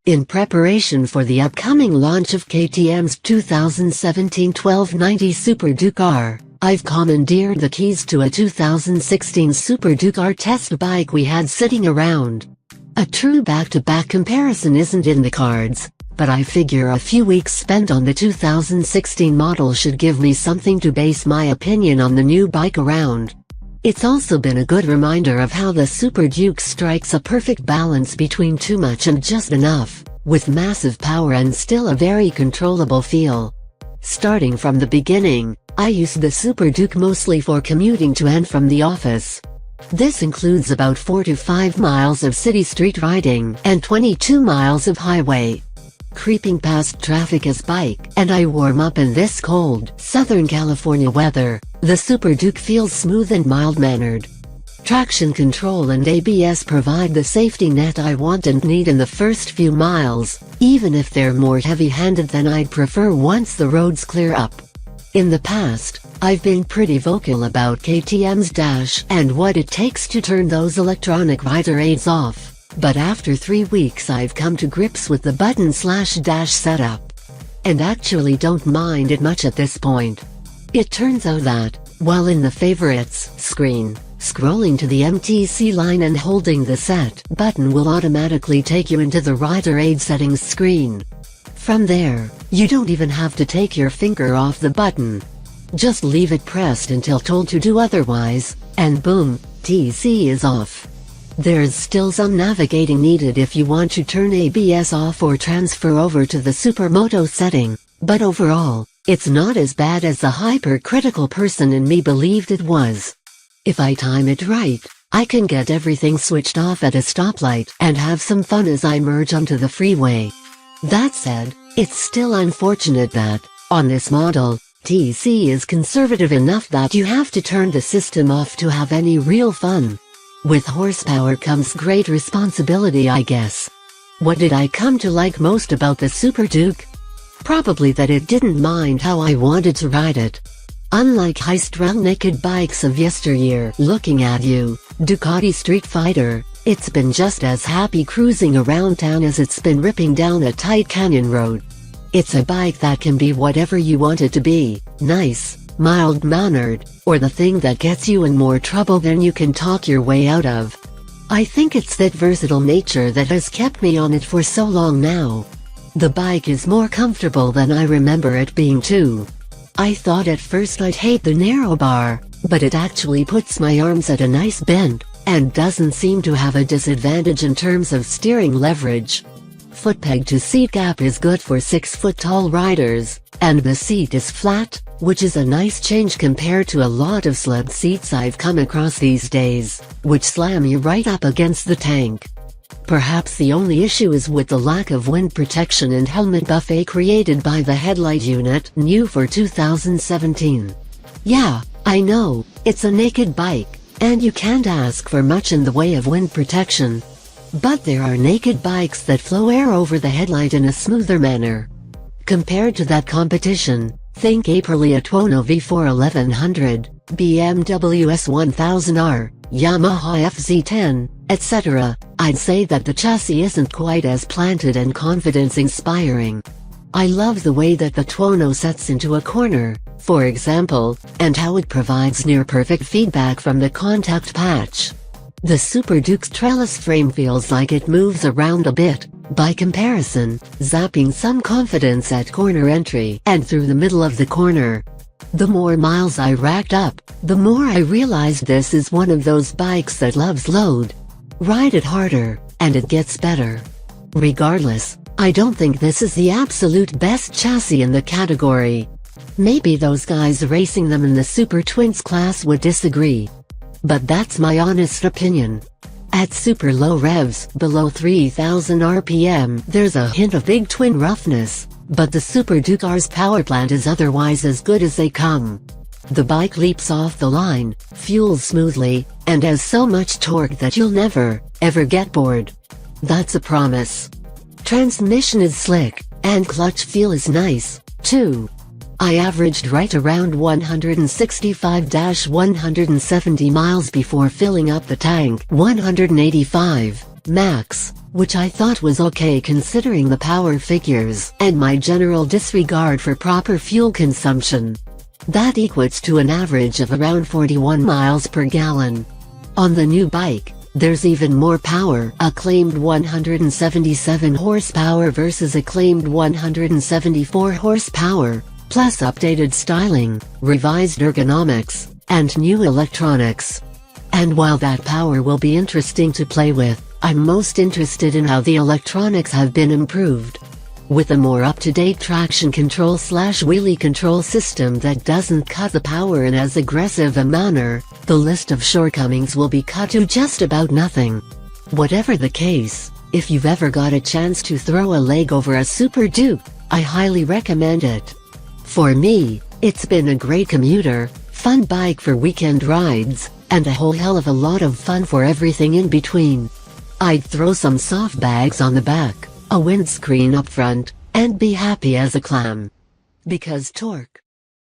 In preparation for the upcoming launch of KTM's 2017 1290 Super Duke R, I've commandeered the keys to a 2016 Super Duke R test bike we had sitting around. A true back-to-back comparison isn't in the cards, but I figure a few weeks spent on the 2016 model should give me something to base my opinion on the new bike around. It's also been a good reminder of how the Super Duke strikes a perfect balance between too much and just enough, with massive power and still a very controllable feel. Starting from the beginning, I used the Super Duke mostly for commuting to and from the office. This includes about 4 to 5 miles of city street riding and 22 miles of highway. Creeping past traffic as bike and I warm up in this cold Southern California weather, the Super Duke feels smooth and mild-mannered. Traction control and ABS provide the safety net I want and need in the first few miles, even if they're more heavy-handed than I'd prefer once the roads clear up. In the past, I've been pretty vocal about KTM's dash and what it takes to turn those electronic rider aids off. But after 3 weeks I've come to grips with the button/dash setup. And actually don't mind it much at this point. It turns out that, while in the favorites screen, scrolling to the MTC line and holding the set button will automatically take you into the rider aid settings screen. From there, you don't even have to take your finger off the button. Just leave it pressed until told to do otherwise, and boom, TC is off. There's still some navigating needed if you want to turn ABS off or transfer over to the Supermoto setting, but overall, it's not as bad as the hypercritical person in me believed it was. If I time it right, I can get everything switched off at a stoplight and have some fun as I merge onto the freeway. That said, it's still unfortunate that, on this model, TC is conservative enough that you have to turn the system off to have any real fun. With horsepower comes great responsibility, I guess. What did I come to like most about the Super Duke? Probably that it didn't mind how I wanted to ride it. Unlike high-strung naked bikes of yesteryear looking at you, Ducati Street Fighter, it's been just as happy cruising around town as it's been ripping down a tight canyon road. It's a bike that can be whatever you want it to be, nice, mild-mannered, or the thing that gets you in more trouble than you can talk your way out of. I think it's that versatile nature that has kept me on it for so long now. The bike is more comfortable than I remember it being too. I thought at first I'd hate the narrow bar, but it actually puts my arms at a nice bend, and doesn't seem to have a disadvantage in terms of steering leverage. Footpeg to seat gap is good for 6-foot-tall riders, and the seat is flat, which is a nice change compared to a lot of sled seats I've come across these days, which slam you right up against the tank. Perhaps the only issue is with the lack of wind protection and helmet buffet created by the headlight unit, new for 2017. Yeah, I know, it's a naked bike, and you can't ask for much in the way of wind protection. But there are naked bikes that flow air over the headlight in a smoother manner. Compared to that competition, think Aprilia Tuono V4 1100, BMW S1000R, Yamaha FZ10, etc., I'd say that the chassis isn't quite as planted and confidence-inspiring. I love the way that the Tuono sets into a corner, for example, and how it provides near-perfect feedback from the contact patch. The Super Duke's trellis frame feels like it moves around a bit, by comparison, zapping some confidence at corner entry and through the middle of the corner. The more miles I racked up, the more I realized this is one of those bikes that loves load. Ride it harder, and it gets better. Regardless, I don't think this is the absolute best chassis in the category. Maybe those guys racing them in the Super Twins class would disagree. But that's my honest opinion. At super low revs, below 3000 RPM, there's a hint of big twin roughness, but the Super Duke R's powerplant is otherwise as good as they come. The bike leaps off the line, fuels smoothly, and has so much torque that you'll never, ever get bored. That's a promise. Transmission is slick, and clutch feel is nice, too. I averaged right around 165-170 miles before filling up the tank, 185, max, which I thought was okay considering the power figures and my general disregard for proper fuel consumption. That equates to an average of around 41 miles per gallon. On the new bike, there's even more power, a claimed 177 horsepower versus a claimed 174 horsepower, plus updated styling, revised ergonomics, and new electronics. And while that power will be interesting to play with, I'm most interested in how the electronics have been improved. With a more up-to-date traction control / wheelie control system that doesn't cut the power in as aggressive a manner, the list of shortcomings will be cut to just about nothing. Whatever the case, if you've ever got a chance to throw a leg over a Super Duke, I highly recommend it. For me, it's been a great commuter, fun bike for weekend rides, and a whole hell of a lot of fun for everything in between. I'd throw some soft bags on the back, a windscreen up front, and be happy as a clam. Because torque.